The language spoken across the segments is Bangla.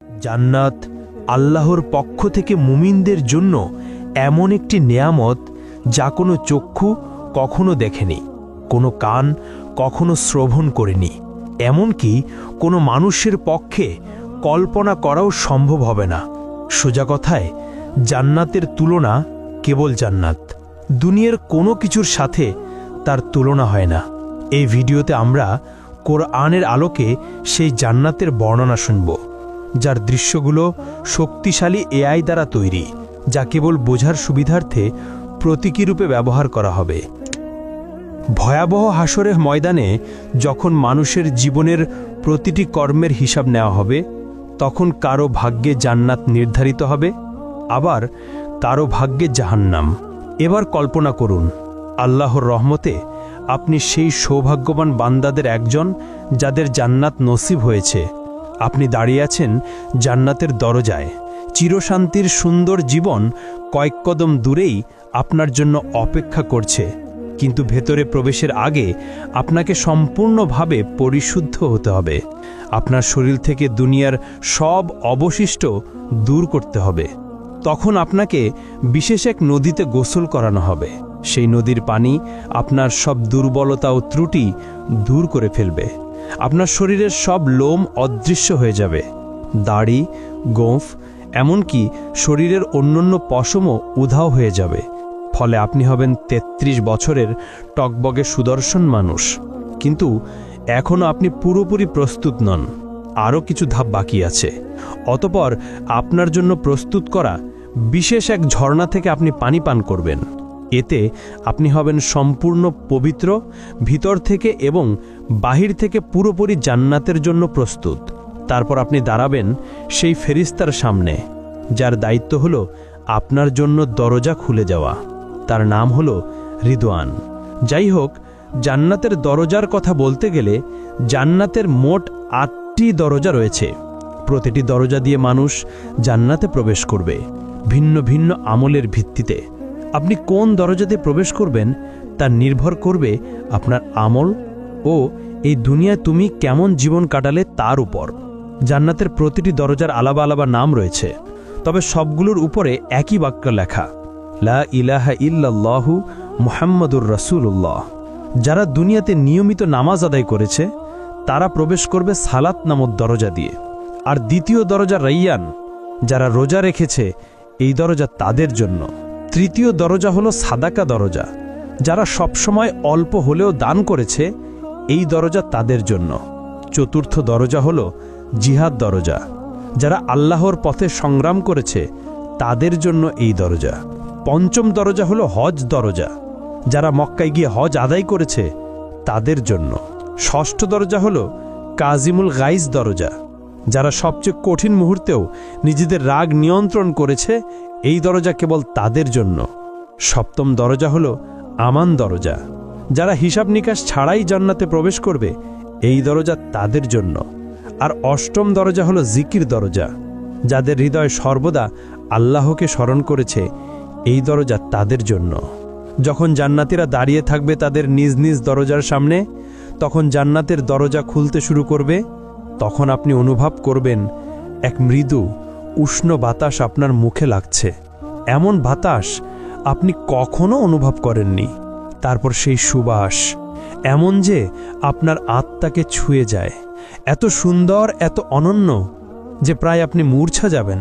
জান্নাত আল্লাহর পক্ষ থেকে মুমিনদের জন্য এমন একটি নেয়ামত যা কোনো চক্ষু কখনো দেখেনি, কোনো কান কখনো শ্রবণ করেনি, এমনকি কোনো মানুষের পক্ষে কল্পনা করাও সম্ভব হবে না। সোজা কথায় জান্নাতের তুলনা কেবল জান্নাত, দুনিয়ার কোনো কিছুর সাথে তার তুলনা হয় না। এই ভিডিওতে আমরা কোরআনের আলোকে সেই জান্নাতের বর্ণনা শুনব, যার দৃশ্যগুলো শক্তিশালী এআই দ্বারা তৈরি, যা কেবল বোঝার সুবিধার্থে প্রতীকী রূপে ব্যবহার করা হবে। ভয়াবহ হাসরের ময়দানে যখন মানুষের জীবনের প্রতিটি কর্মের হিসাব নেওয়া হবে, তখন কারো ভাগ্যে জান্নাত নির্ধারিত হবে, আবার কারো ভাগ্যে জাহান্নাম। এবার কল্পনা করুন, আল্লাহর রহমতে আপনি সেই সৌভাগ্যবান বান্দাদের একজন যাদের জান্নাত নসিব হয়েছে। আপনি দাঁড়িয়ে আছেন জান্নাতের দরজায়। চিরশান্তির সুন্দর জীবন কয়েক কদম দূরেই আপনার জন্য অপেক্ষা করছে, কিন্তু ভেতরে প্রবেশের আগে আপনাকে সম্পূর্ণভাবে পরিশুদ্ধ হতে হবে। আপনার শরীর থেকে দুনিয়ার সব অবশিষ্ট দূর করতে হবে। তখন আপনাকে বিশেষ এক নদীতে গোসল করানো হবে। সেই নদীর পানি আপনার সব দুর্বলতা ও ত্রুটি দূর করে ফেলবে। আপনার শরীরের সব লোম অদৃশ্য হয়ে যাবে, দাড়ি, গোঁফ, এমনকি শরীরের অন্যান্য পশমও উধাও হয়ে যাবে। ফলে আপনি হবেন ৩৩ বছরের টকবগে সুদর্শন মানুষ। কিন্তু এখনও আপনি পুরোপুরি প্রস্তুত নন, আরও কিছু ধাপ বাকি আছে। অতঃপর আপনার জন্য প্রস্তুত করা বিশেষ এক ঝর্ণা থেকে আপনি পানি পান করবেন। এতে আপনি হবেন সম্পূর্ণ পবিত্র, ভিতর থেকে এবং বাহির থেকে পুরোপুরি জান্নাতের জন্য প্রস্তুত। তারপর আপনি দাঁড়াবেন সেই ফেরেশতার সামনে, যার দায়িত্ব হলো আপনার জন্য দরজা খুলে যাওয়া। তার নাম হলো রিদওয়ান। যাই হোক, জান্নাতের দরজার কথা বলতে গেলে জান্নাতের মোট ৮টি দরজা রয়েছে। প্রতিটি দরজা দিয়ে মানুষ জান্নাতে প্রবেশ করবে ভিন্ন ভিন্ন আমলের ভিত্তিতে। আপনি কোন দরজাতে প্রবেশ করবেন তা নির্ভর করবে আপনার আমল ও এই দুনিয়ায় তুমি কেমন জীবন কাটালে তার উপর। জান্নাতের প্রতিটি দরজার আলাদা আলাদা নাম রয়েছে, তবে সবগুলোর উপরে একই বাক্য লেখা, লা ইলাহা ইল্লাল্লাহু মুহাম্মাদুর রাসূলুল্লাহ। যারা দুনিয়াতে নিয়মিত নামাজ আদায় করেছে তারা প্রবেশ করবে সালাত নামক দরজা দিয়ে। আর দ্বিতীয় দরজা রাইয়ান, যারা রোজা রেখেছে এই দরজা তাদের জন্য। তৃতীয় দরজা হলো সাদাকা দরজা, যারা সবসময় অল্প হলেও দান করেছে এই দরজা তাদের জন্য। চতুর্থ দরজা হলো জিহাদ দরজা, যারা আল্লাহর পথে সংগ্রাম করেছে তাদের জন্য এই দরজা। পঞ্চম দরজা হলো হজ দরজা, যারা মক্কায় গিয়ে হজ আদায় করেছে তাদের জন্য। ষষ্ঠ দরজা হলো কাজিমুল গাইজ দরজা, যারা সবচেয়ে কঠিন মুহূর্তেও নিজেদের রাগ নিয়ন্ত্রণ করেছে এই দরজা কেবল তাদের জন্য। সপ্তম দরজা হলো আমান দরজা, যারা হিসাব নিকাশ ছাড়াই জান্নাতে প্রবেশ করবে এই দরজা তাদের জন্য। আর অষ্টম দরজা হলো জিকির দরজা, যাদের হৃদয় সর্বদা আল্লাহকে স্মরণ করেছে এই দরজা তাদের জন্য। যখন জান্নাতীরা দাঁড়িয়ে থাকবে তাদের নিজ নিজ দরজার সামনে, তখন জান্নাতের দরজা খুলতে শুরু করবে। তখন আপনি অনুভব করবেন এক মৃদু উষ্ণ বাতাস আপনার মুখে লাগছে। এমন বাতাস আপনি কখনো অনুভব করেননি। তারপর সেই সুবাস এমন যে আপনার আত্মাকে ছুঁয়ে যায়, এত সুন্দর, এত অনন্য যে প্রায় আপনি মূর্ছা যাবেন।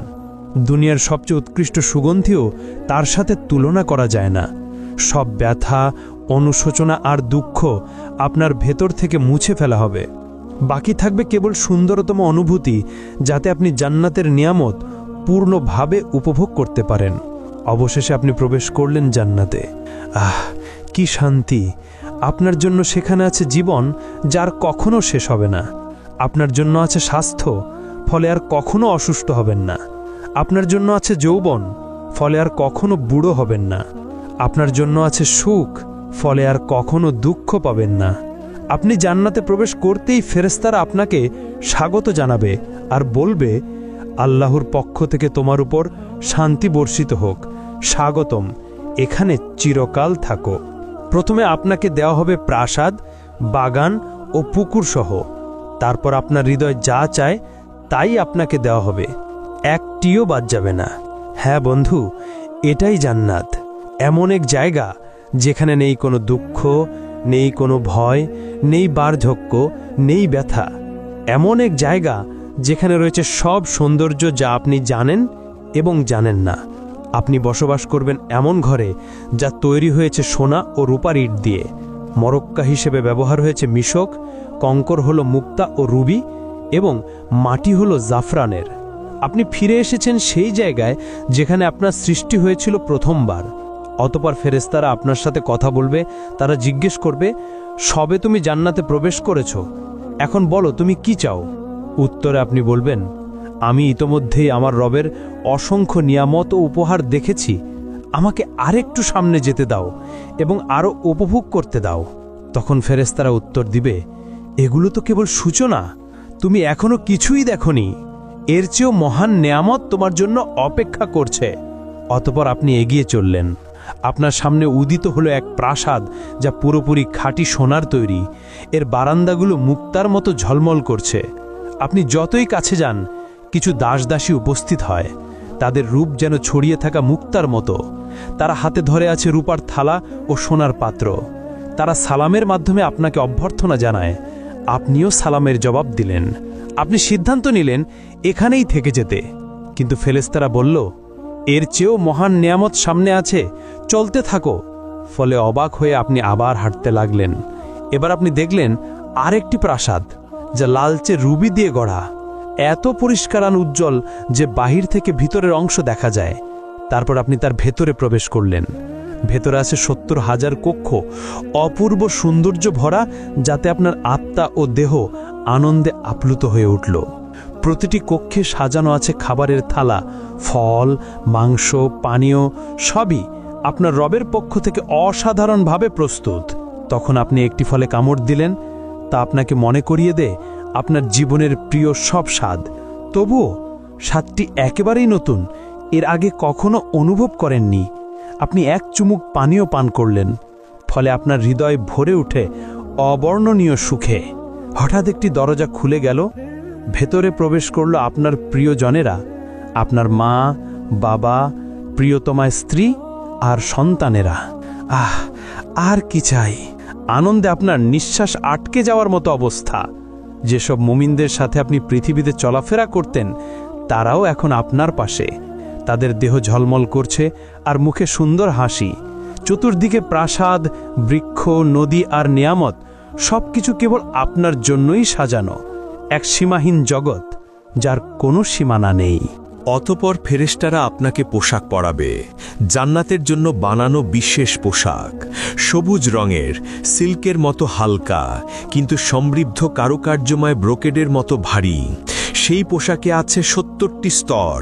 দুনিয়ার সবচেয়ে উৎকৃষ্ট সুগন্ধিও তার সাথে তুলনা করা যায় না। সব ব্যথা, অনুশোচনা আর দুঃখ আপনার ভেতর থেকে মুছে ফেলা হবে। বাকি থাকবে কেবল সুন্দরতম অনুভূতি, যাতে আপনি জান্নাতের নিয়ামত পূর্ণভাবে উপভোগ করতে পারেন। অবশেষে আপনি প্রবেশ করলেন জান্নাতে। কি শান্তি! আপনার জন্য সেখানে আছে জীবন, যার কখনো শেষ হবে না। আপনার জন্য আছে স্বাস্থ্য, ফলে আর কখনো অসুস্থ হবেন না। আপনার জন্য আছে যৌবন, ফলে আর কখনো বুড়ো হবেন না। আপনার জন্য আছে সুখ, ফলে আর কখনো দুঃখ পাবেন না। আপনি জান্নাতে প্রবেশ করতেই ফেরেশতারা আপনাকে স্বাগত জানাবে আর বলবে, আল্লাহর পক্ষ থেকে তোমার উপর শান্তি বর্ষিত হোক, স্বাগতম, এখানে চিরকাল থাকো। প্রথমে আপনাকে দেওয়া হবে প্রাসাদ, বাগান ও পুকুর সহ। তারপর আপনার হৃদয় যা চায় তাই আপনাকে দেওয়া হবে, একটিও বাদ যাবে না। হ্যাঁ বন্ধু, এটাই জান্নাত, এমন এক জায়গা যেখানে নেই কোনো দুঃখ, নেই কোনো ভয়, নেই বার্ধক্য, নেই ব্যথা। এমন এক জায়গা যেখানে রয়েছে সব সৌন্দর্য যা আপনি জানেন এবং জানেন না। আপনি বসবাস করবেন এমন ঘরে যা তৈরি হয়েছে সোনা ও রূপার ইট দিয়ে, মরক্কা হিসেবে ব্যবহার হয়েছে মিশক, কঙ্কর হলো মুক্তা ও রুবি এবং মাটি হলো জাফরানের। আপনি ফিরে এসেছেন সেই জায়গায় যেখানে আপনার সৃষ্টি হয়েছিল প্রথমবার। অতঃপর ফেরেশতারা আপনার সাথে কথা বলবে, তারা জিজ্ঞেস করবে, সবে তুমি জান্নাতে প্রবেশ করেছ, এখন বলো তুমি কি চাও? উত্তরে আপনি বলবেন, আমি ইতোমধ্যেই আমার রবের অসংখ্য নিয়ামত ও উপহার দেখেছি, আমাকে আরেকটু সামনে যেতে দাও এবং আরও উপভোগ করতে দাও। তখন ফেরেশতারা উত্তর দিবে, এগুলো তো কেবল সূচনা, তুমি এখনো কিছুই দেখনি, এর চেয়েও মহান নেয়ামত তোমার জন্য অপেক্ষা করছে। অতঃপর আপনি এগিয়ে চললেন। আপনার সামনে উদিত হলো এক প্রাসাদ যা পুরোপুরি খাঁটি সোনার তৈরি। এর বারান্দাগুলো মুক্তার মতো ঝলমল করছে। আপনি যতই কাছে যান, কিছু দাসদাসী উপস্থিত হয়, তাদের রূপ যেন ছড়িয়ে থাকা মুক্তার মতো। তারা হাতে ধরে আছে রূপার থালা ও সোনার পাত্র। তারা সালামের মাধ্যমে আপনাকে অভ্যর্থনা জানায়, আপনিও সালামের জবাব দিলেন। আপনি সিদ্ধান্ত নিলেন এখানেই থেকে যেতে, কিন্তু ফেরেশতারা বলল, এর চেয়েও মহান নেয়ামত সামনে আছে, চলতে থাকো। ফলে অবাক হয়ে আপনি আবার হাঁটতে লাগলেন। এবার আপনি দেখলেন আরেকটি প্রাসাদ যা লালচে রুবি দিয়ে গড়া, এত পরিষ্কার আর উজ্জ্বল যে বাহির থেকে ভিতরের অংশ দেখা যায়। তারপর আপনি তার ভেতরে প্রবেশ করলেন। ভেতরে আছে ৭০,০০০ কক্ষ, অপূর্ব সৌন্দর্য ভরা, যাতে আপনার আত্মা ও দেহ আনন্দে আপ্লুত হয়ে উঠল। প্রতিটি কক্ষে সাজানো আছে খাবারের থালা, ফল, মাংস, পানীয়, সবই আপনার রবের পক্ষ থেকে অসাধারণভাবে প্রস্তুত। তখন আপনি একটি ফলে কামড় দিলেন, তা আপনাকে মনে করিয়ে দেয় আপনার জীবনের প্রিয় সব স্বাদ। তবুও স্বাদটি একেবারেই নতুন, এর আগে কখনো অনুভব করেননি। আপনি এক চুমুক পানীয় পান করলেন, ফলে আপনার হৃদয় ভরে উঠে অবর্ণনীয় সুখে। হঠাৎ একটি দরজা খুলে গেল, ভেতরে প্রবেশ করল আপনার প্রিয়জনেরা, আপনার মা, বাবা, প্রিয়তমা স্ত্রী আর সন্তানেরা। আর কি চাই? আনন্দে আপনার নিঃশ্বাস আটকে যাওয়ার মতো অবস্থা। যেসব মুমিনদের সাথে আপনি পৃথিবীতে চলাফেরা করতেন, তারাও এখন আপনার পাশে। তাদের দেহ ঝলমল করছে আর মুখে সুন্দর হাসি। চতুর্দিকে প্রাসাদ, বৃক্ষ, নদী আর নিয়ামত, সবকিছু কেবল আপনার জন্যই সাজানো, এক সীমাহীন জগৎ যার কোনো সীমানা নেই। অতঃপর ফেরেশতারা আপনাকে পোশাক পরাবে, জান্নাতের জন্য বানানো বিশেষ পোশাক, সবুজ রঙের, সিল্কের মতো হালকা কিন্তু সমৃদ্ধ কারুকার্যময় ব্রোকেডের মতো ভারী। সেই পোশাকে আছে ৭০টি স্তর,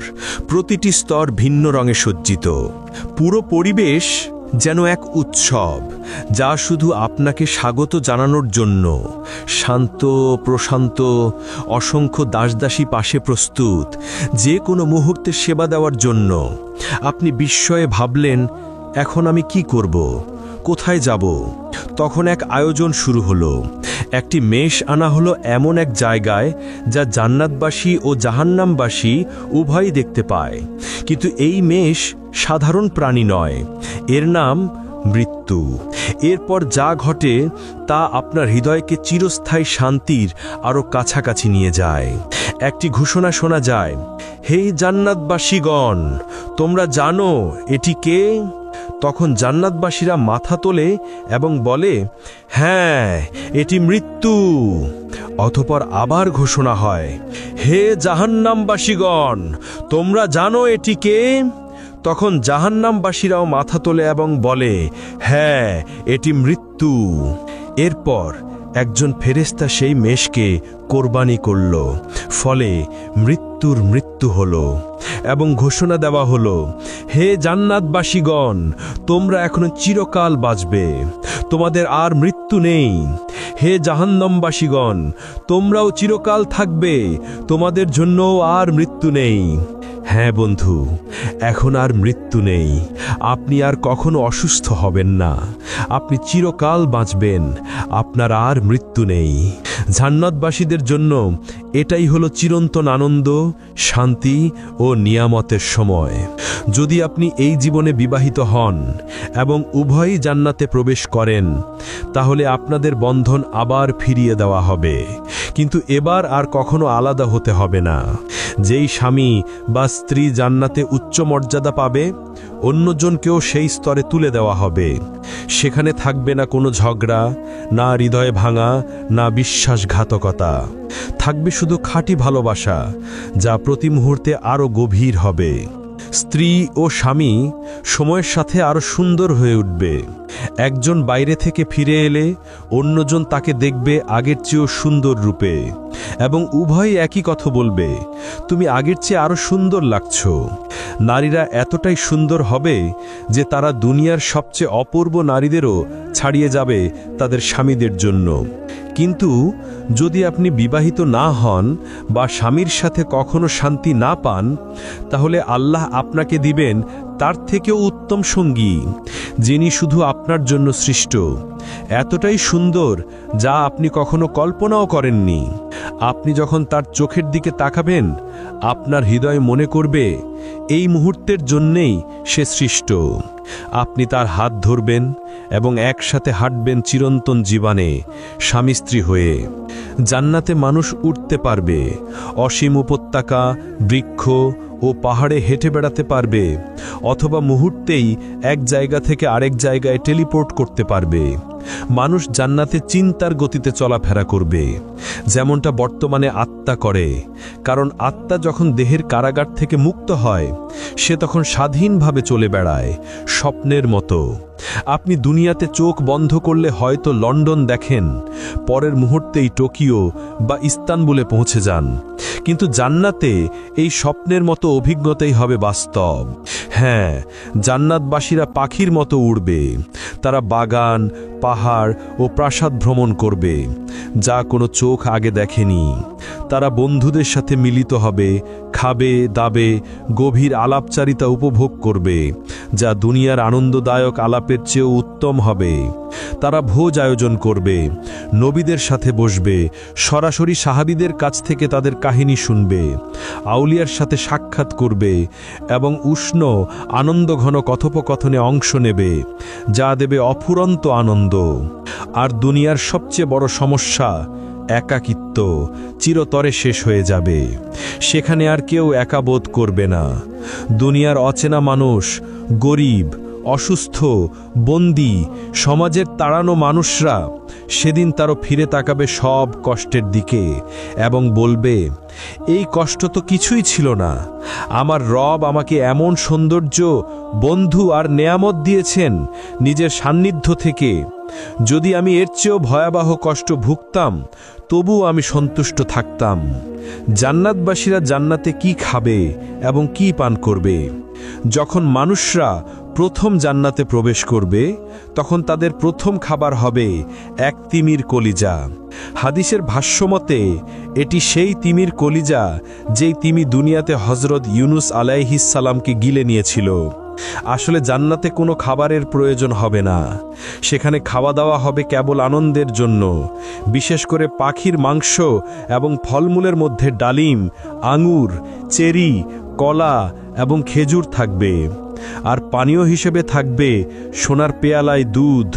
প্রতিটি স্তর ভিন্ন রঙে সজ্জিত। পুরো পরিবেশ যেন এক উৎসব, যা শুধু আপনাকে স্বাগত জানানোর জন্য। শান্ত, প্রশান্ত, অসংখ্য দাসদাসী পাশে প্রস্তুত, যে কোনো মুহূর্তে সেবা দেওয়ার জন্য। আপনি বিস্ময়ে ভাবলেন, এখন আমি কি করব, কোথায় যাব? তখন এক আয়োজন শুরু হলো। একটি মেষ আনা হলো এমন এক জায়গায় যা জান্নাতবাসী ও জাহান্নামবাসী উভয়ই দেখতে পায়। কিন্তু এই মেষ সাধারণ প্রাণী নয়, এর নাম মৃত্যু। এরপর যা ঘটে তা আপনার হৃদয়কে চিরস্থায়ী শান্তির আরও কাছাকাছি নিয়ে যায়। একটি ঘোষণা শোনা যায়, হে জান্নাতবাসীগণ, তোমরা জানো এটি কে? তখন জান্নাতবাসীরা মাথা তোলে এবং বলে, হ্যাঁ, এটি মৃত্যু। অতঃপর আবার ঘোষণা হয়, হে জাহান্নামবাসীগণ, তোমরা জানো এটি কে? তখন জাহান্নামবাসীরাও মাথা তোলে এবং বলে, হ্যাঁ, এটি মৃত্যু। এরপর একজন ফেরেশতা সেই মেষকে কোরবানি করল, ফলে মৃত্যুর মৃত্যু হলো এবং ঘোষণা দেওয়া হলো, হে জান্নাতবাসীগণ, তোমরা এখনো চিরকাল বাঁচবে, তোমাদের আর মৃত্যু নেই। হে জাহান্নামবাসীগণ, তোমরাও চিরকাল থাকবে, তোমাদের জন্য আর মৃত্যু নেই। হ্যাঁ বন্ধু, এখন আর মৃত্যু নেই। আপনি আর কখনো অসুস্থ হবেন না। আপনি চিরকাল বাঁচবেন। আপনার আর মৃত্যু নেই। জান্নাতবাসীদের জন্য এটাই হলো চিরন্তন আনন্দ, শান্তি ও নিয়ামতের সময়। যদি আপনি এই জীবনে বিবাহিত হন এবং উভয়ই জান্নাতে প্রবেশ করেন, তাহলে আপনাদের বন্ধন আবার ফিরিয়ে দেওয়া হবে, কিন্তু এবার আর কখনো আলাদা হতে হবে না। যেই স্বামী বা স্ত্রী জান্নাতে উচ্চ মর্যাদা পাবে, অন্যজনকেও সেই স্তরে তুলে দেওয়া হবে। সেখানে থাকবে না কোনো ঝগড়া, না হৃদয় ভাঙা, না বিশ্বাসঘাতকতা। থাকবে শুধু খাঁটি ভালোবাসা, যা প্রতি মুহূর্তে আরও গভীর হবে। স্ত্রী ও স্বামী সময়ের সাথে আরও সুন্দর হয়ে উঠবে। একজন বাইরে থেকে ফিরে এলে অন্যজন তাকে দেখবে আগের চেয়েও সুন্দর রূপে, এবং উভয়ই একই কথা বলবে, তুমি আগের চেয়ে আরও সুন্দর লাগছো। নারীরা এতটাই সুন্দর হবে যে তারা দুনিয়ার সবচেয়ে অপূর্ব নারীদেরও ছাড়িয়ে যাবে তাদের স্বামীদের জন্য। কিন্তু যদি আপনি বিবাহিত না হন বা স্বামীর সাথে কখনো শান্তি না পান, তাহলে আল্লাহ আপনাকে দিবেন তার থেকেও উত্তম সঙ্গী, যিনি শুধু আপনার জন্য সৃষ্ট, এতটাই সুন্দর যা আপনি কখনো কল্পনাও করেননি। আপনি যখন তার চোখের দিকে তাকাবেন, আপনার হৃদয় মনে করবে এই মুহূর্তের জন্যেই সে সৃষ্ট। আপনি তার হাত ধরবেন এবং একসাথে হাঁটবেন চিরন্তন জীবনে স্বামী স্ত্রী হয়ে। জান্নাতে মানুষ উঠতে পারবে, অসীম উপত্যকা, বৃক্ষ ও পাহাড়ে হেঁটে বেড়াতে পারবে, অথবা মুহূর্তেই এক জায়গা থেকে আরেক জায়গায় টেলিপোর্ট করতে পারবে। মানুষ জান্নাতে চিন্তার গতিতে চলাফেরা করবে, যেমনটা বর্তমানে আত্মা করে। কারণ আত্মা যখন দেহের কারাগার থেকে মুক্ত হয়, সে তখন স্বাধীনভাবে চলে বেড়ায়, স্বপ্নের মতো। আপনি দুনিয়াতে চোখ বন্ধ করলে হয়তো লন্ডন দেখেন, পরের মুহূর্তেই টোকিও বা ইস্তানবুলে পৌঁছে যান, কিন্তু জান্নাতে এই স্বপ্নের মতো অভিজ্ঞতাই হবে বাস্তব। হ্যাঁ, জান্নাতবাসীরা পাখির মতো উড়বে। তারা বাগান, পাহাড় ও প্রাসাদ ভ্রমণ করবে, যা কোনো চোখ আগে দেখেনি। তারা বন্ধুদের সাথে মিলিত হবে, খাবে, দাবে, গভীর আলাপচারিতা উপভোগ করবে, যা দুনিয়ার আনন্দদায়ক আলাপের চেয়েও উত্তম হবে। তারা ভোজ আয়োজন করবে, নবীদের সাথে বসবে, সরাসরি সাহাবীদের কাছ থেকে তাদের কাহিনী শুনবে, আউলিয়ার সাথে সাক্ষাৎ করবে এবং উষ্ণ আনন্দঘন কথোপকথনে অংশ নেবে, যা দেবে অফুরন্ত আনন্দ। আর দুনিয়ার সবচেয়ে বড় সমস্যা একাকিত্ব চিরতরে শেষ হয়ে যাবে। সেখানে আর কেউ একা বোধ করবে না। দুনিয়ার অচেনা মানুষ, গরিব, অসুস্থ, বন্দী, সমাজের তাড়ানো মানুষরা সেদিন তারও ফিরে তাকাবে সব কষ্টের দিকে এবং বলবে, এই কষ্ট তো কিছুই ছিল না। আমার রব আমাকে এমন সৌন্দর্য, বন্ধু আর নেয়ামত দিয়েছেন নিজের সান্নিধ্য থেকে। যদি আমি এর চেয়েও ভয়াবহ কষ্ট ভুগতাম, তবুও আমি সন্তুষ্ট থাকতাম। জান্নাতবাসীরা জান্নাতে কি খাবে এবং কি পান করবে? যখন মানুষরা প্রথম জান্নাতে প্রবেশ করবে, তখন তাদের প্রথম খাবার হবে এক তিমির কলিজা। হাদিসের ভাষ্যমতে এটি সেই তিমির কলিজা যেই তিমি দুনিয়াতে হজরত ইউনুস আলাইহিস সালামকে গিলে নিয়েছিল। আসলে জান্নাতে কোনো খাবারের প্রয়োজন হবে না। সেখানে খাওয়া দাওয়া হবে কেবল আনন্দের জন্য। বিশেষ করে পাখির মাংস এবং ফলমূলের মধ্যে ডালিম, আঙুর, চেরি, কলা এবং খেজুর থাকবে। আর পানীয় হিসেবে থাকবে সোনার পেয়ালায় দুধ,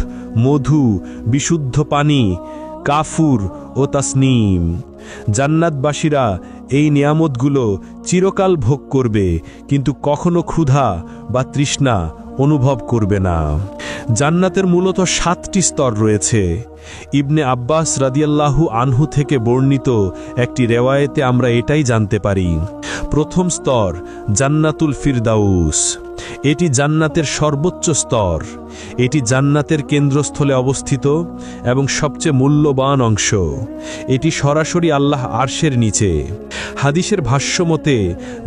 মধু, বিশুদ্ধ পানি, কাফুর ও তাসনিম। জান্নাতবাসীরা এই নিয়ামতগুলো চিরকাল ভোগ করবে, কিন্তু কখনো ক্ষুধা বা তৃষ্ণা অনুভব করবে না। জান্নাতের মূলত 7টি স্তর রয়েছে। ইবনে আব্বাস রাদিয়াল্লাহু আনহু থেকে বর্ণিত একটি রেওয়ায়েতে আমরা এটাই জানতে পারি। প্রথম স্তর জান্নাতুল ফিরদাউস। এটি জান্নাতের সর্বোচ্চ স্তর। এটি জান্নাতের কেন্দ্রস্থলে অবস্থিত এবং সবচেয়ে মূল্যবান অংশ। এটি সরাসরি আল্লাহ আরশের নিচে। হাদিসের ভাষ্য মতে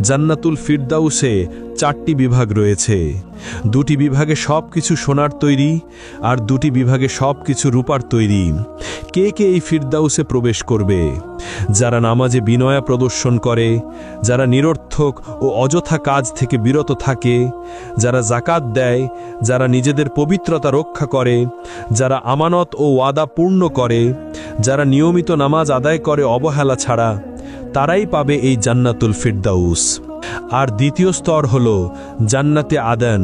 জান্নাতুল ফিরদাউসে 4টি বিভাগ রয়েছে। 2টি বিভাগে সব কিছু সোনার তৈরি আর 2টি বিভাগে সব কিছু রূপার তৈরি। কে কে এই ফিরদাউসে প্রবেশ করবে? যারা নামাজে বিনয়া প্রদর্শন করে, যারা নিরর্থক ও অযথা কাজ থেকে বিরত থাকে, যারা জাকাত দেয়, যারা নিজেদের পবিত্রতা রক্ষা করে, যারা আমানত ও ওয়াদা পূর্ণ করে, যারা নিয়মিত নামাজ আদায় করে অবহেলা ছাড়া, তারাই পাবে এই জান্নাতুল ফিরদাউস। আর দ্বিতীয় স্তর হল জান্নাতে আদান।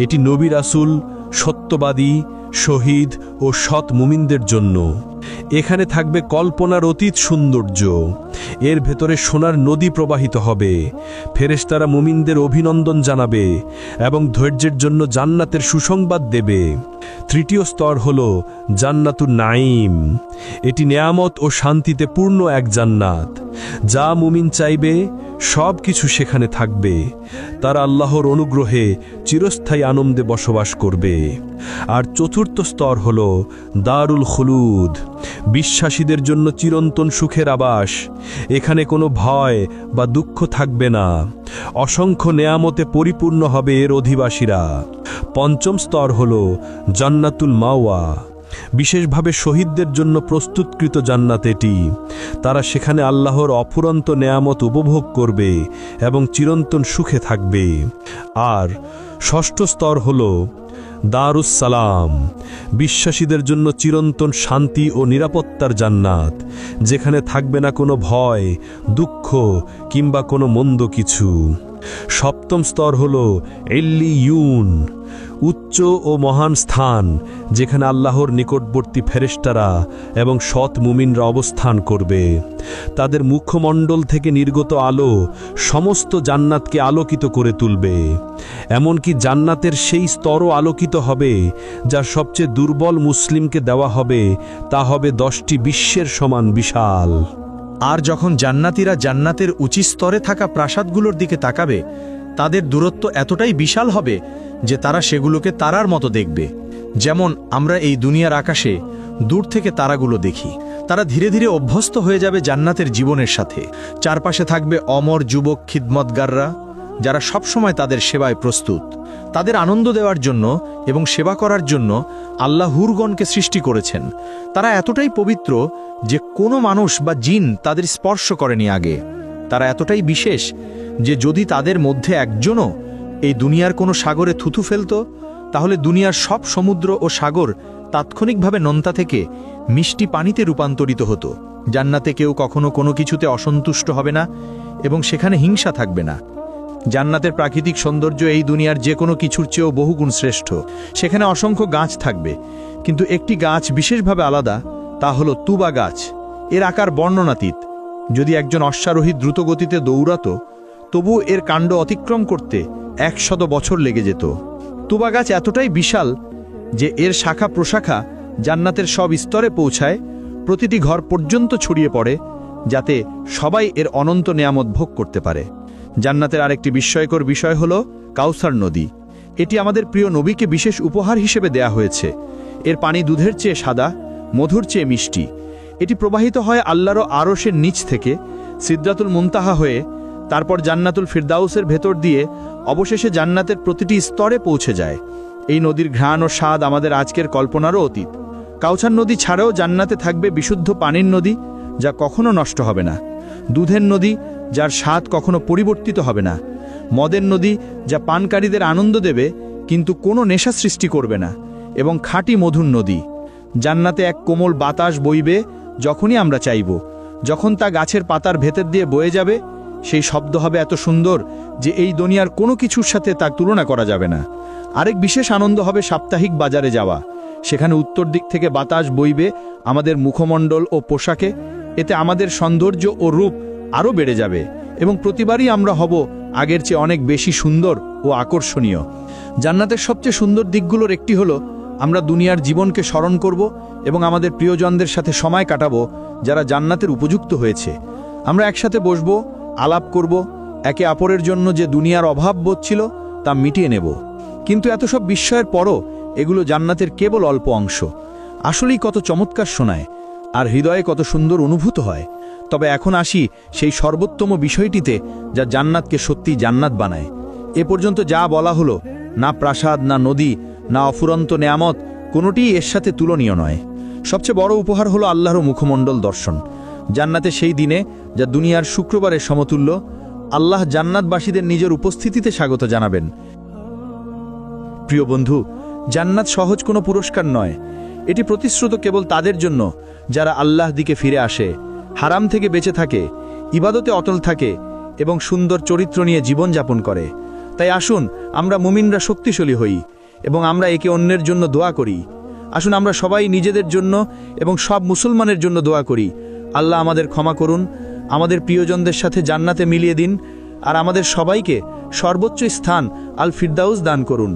এটি নবী রাসূল, সত্যবাদী, শহীদ ও সৎ মুমিনদের জন্য। এখানে থাকবে কল্পনার অতীত সৌন্দর্য। এর ভেতরে সোনার নদী প্রবাহিত হবে, ফেরেশতারা মুমিনদের অভিনন্দন জানাবে এবং ধৈর্যের জন্য জান্নাতের সুসংবাদ দেবে। তৃতীয় স্তর হল জান্নাতুন নাঈম। এটি নেয়ামত ও শান্তিতে পূর্ণ এক জান্নাত। যা মুমিন চাইবে সব কিছু সেখানে থাকবে। তারা আল্লাহর অনুগ্রহে চিরস্থায়ী আনন্দে বসবাস করবে। আর চতুর্থ স্তর হল দারুল খুলুদ, বিশ্বাসীদের জন্য চিরন্তন সুখের আবাস। এখানে কোনো ভয় বা দুঃখ থাকবে না। অসংখ্য নেয়ামতে পরিপূর্ণ হবে এর অধিবাসীরা। পঞ্চম স্তর হল জান্নাতুল মাওয়া, বিশেষভাবে শহীদদের জন্য প্রস্তুতকৃত জান্নাত এটি। তারা সেখানে আল্লাহর অফুরন্ত নেয়ামত উপভোগ করবে এবং চিরন্তন সুখে থাকবে। আর ষষ্ঠ স্তর হল দারুস সালাম, বিশ্বাসীদের জন্য চিরন্তন শান্তি ও নিরাপত্তার জান্নাত, যেখানে থাকবে না কোনো ভয়, দুঃখ কিংবা কোনো মন্দ কিছু। সপ্তম স্তর হল ইল্লিয়ুন, উচ্চ ও মহান স্থান, যেখানে আল্লাহর নিকটবর্তী ফেরেশতারা এবং সৎ মুমিনরা অবস্থান করবে। তাদের মুখমণ্ডল থেকে নির্গত আলো সমস্ত জান্নাতকে আলোকিত করে তুলবে। এমনকি জান্নাতের সেই স্তরও আলোকিত হবে যা সবচেয়ে দুর্বল মুসলিমকে দেওয়া হবে, তা হবে 10টি বিশ্বের সমান বিশাল। আর যখন জান্নাতীরা জান্নাতের উঁচু স্তরে থাকা প্রাসাদগুলোর দিকে তাকাবে, তাদের দূরত্ব এতটাই বিশাল হবে যে তারা সেগুলোকে তারার মতো দেখবে, যেমন আমরা এই দুনিয়ার আকাশে দূর থেকে তারাগুলো দেখি। তারা ধীরে ধীরে অভ্যস্ত হয়ে যাবে জান্নাতের জীবনের সাথে। চারপাশে থাকবে অমর যুবক খিদমতগাররা, যারা সবসময় তাদের সেবায় প্রস্তুত। তাদের আনন্দ দেওয়ার জন্য এবং সেবা করার জন্য আল্লাহ হুরগণকে সৃষ্টি করেছেন। তারা এতটাই পবিত্র যে কোনো মানুষ বা জিন তাদের স্পর্শ করেনি আগে। তারা এতটাই বিশেষ যে যদি তাদের মধ্যে একজনও এই দুনিয়ার কোনো সাগরে থুথু ফেলত, তাহলে দুনিয়ার সব সমুদ্র ও সাগর তাৎক্ষণিকভাবে নোনতা থেকে মিষ্টি পানিতে রূপান্তরিত হতো। জান্নাতে কেউ কখনো কোনো কিছুতে অসন্তুষ্ট হবে না এবং সেখানে হিংসা থাকবে না। জান্নাতের প্রাকৃতিক সৌন্দর্য এই দুনিয়ার যে কোনো কিছুর চেয়েও বহুগুণ শ্রেষ্ঠ। সেখানে অসংখ্য গাছ থাকবে, কিন্তু একটি গাছ বিশেষভাবে আলাদা, তা হলো তুবা গাছ। এর আকার বর্ণনাতীত। যদি একজন অশ্বারোহী দ্রুতগতিতে দৌড়াতো, তবু এর কাণ্ড অতিক্রম করতে 100 বছর লেগে যেত। তুবা গাছ এতটাই বিশাল যে এর শাখা প্রশাখা জান্নাতের সব স্তরে পৌঁছায়, প্রতিটি ঘর পর্যন্ত ছড়িয়ে পড়ে, যাতে সবাই এর অনন্ত নেয়ামত ভোগ করতে পারে। জান্নাতের আরেকটি বিস্ময়কর বিষয় হল কাউসার নদী। এটি আমাদের প্রিয় নবীকে বিশেষ উপহার হিসেবে দেয়া হয়েছে। এর পানি দুধের চেয়ে সাদা, মধুর চেয়ে মিষ্টি। এটি প্রবাহিত হয় আল্লাহর আরশের নিচ থেকে সিদরাতুল মুনতাহা হয়ে, তারপর জান্নাতুল ফিরদাউসের ভেতর দিয়ে অবশেষে জান্নাতের প্রতিটি স্তরে পৌঁছে যায়। এই নদীর ঘ্রাণ ও স্বাদ আমাদের আজকের কল্পনারও অতীত। কাউসার নদী ছাড়াও জান্নাতে থাকবে বিশুদ্ধ পানির নদী, যা কখনো নষ্ট হবে না। দুধের নদী, যার স্বাদ কখনো পরিবর্তিত হবে না। মদের নদী, যা পানকারীদের আনন্দ দেবে কিন্তু কোনো নেশা সৃষ্টি করবে না। এবং খাঁটি মধুর নদী। জান্নাতে এক কোমল বাতাস বইবে যখনই আমরা চাইব। যখন তা গাছের পাতার ভেতর দিয়ে বয়ে যাবে, সেই শব্দ হবে এত সুন্দর যে এই দুনিয়ার কোনো কিছুর সাথে তার তুলনা করা যাবে না। আরেক বিশেষ আনন্দ হবে সাপ্তাহিক বাজারে যাওয়া। সেখানে উত্তর দিক থেকে বাতাস বইবে আমাদের মুখমণ্ডল ও পোশাকে। এতে আমাদের সৌন্দর্য ও রূপ আরও বেড়ে যাবে এবং প্রতিবারই আমরা হব আগের চেয়ে অনেক বেশি সুন্দর ও আকর্ষণীয়। জান্নাতের সবচেয়ে সুন্দর দিকগুলোর একটি হলো আমরা দুনিয়ার জীবনকে স্মরণ করব এবং আমাদের প্রিয়জনদের সাথে সময় কাটাবো যারা জান্নাতের উপযুক্ত হয়েছে। আমরা একসাথে বসবো, আলাপ করব, একে অপরের জন্য যে দুনিয়ার অভাব বোধ ছিল তা মিটিয়ে নেব। কিন্তু এত সব বিস্ময়ের পরও এগুলো জান্নাতের কেবল অল্প অংশ। আসলেই কত চমৎকার শোনায়, আর হৃদয়ে কত সুন্দর অনুভূত হয়। তবে এখন আসি সেই সর্বোত্তম বিষয়টিতে, যা জান্নাতকে সত্যি জান্নাত বানায়। এ পর্যন্ত যা বলা হলো, না প্রাসাদ, না নদী, না অফুরন্ত নেয়ামত, কোনোটিই এর সাথে তুলনীয় নয়। সবচেয়ে বড় উপহার হলো আল্লাহর মুখমণ্ডল দর্শন। জান্নাতে সেই দিনে, যা দুনিয়ার শুক্রবারের সমতুল্য, আল্লাহ জান্নাতবাসীদের নিজের উপস্থিতিতে স্বাগত জানাবেন। প্রিয় বন্ধু, জান্নাত সহজ কোনো পুরস্কার নয়। এটি প্রতিশ্রুত কেবল তাদের জন্য যারা আল্লাহ দিকে ফিরে আসে, হারাম থেকে বেঁচে থাকে, ইবাদতে অটল থাকে এবং সুন্দর চরিত্র নিয়ে জীবনযাপন করে। তাই আসুন আমরা মুমিনরা শক্তিশালী হই এবং আমরা একে অন্যের জন্য দোয়া করি। আসুন আমরা সবাই নিজেদের জন্য এবং সব মুসলমানের জন্য দোয়া করি। আল্লাহ আমাদের ক্ষমা করুন, আমাদের প্রিয়জনদের সাথে জান্নাতে মিলিয়ে দিন, আর আমাদের সবাইকে সর্বোচ্চ স্থান আল ফিরদাউস দান করুন।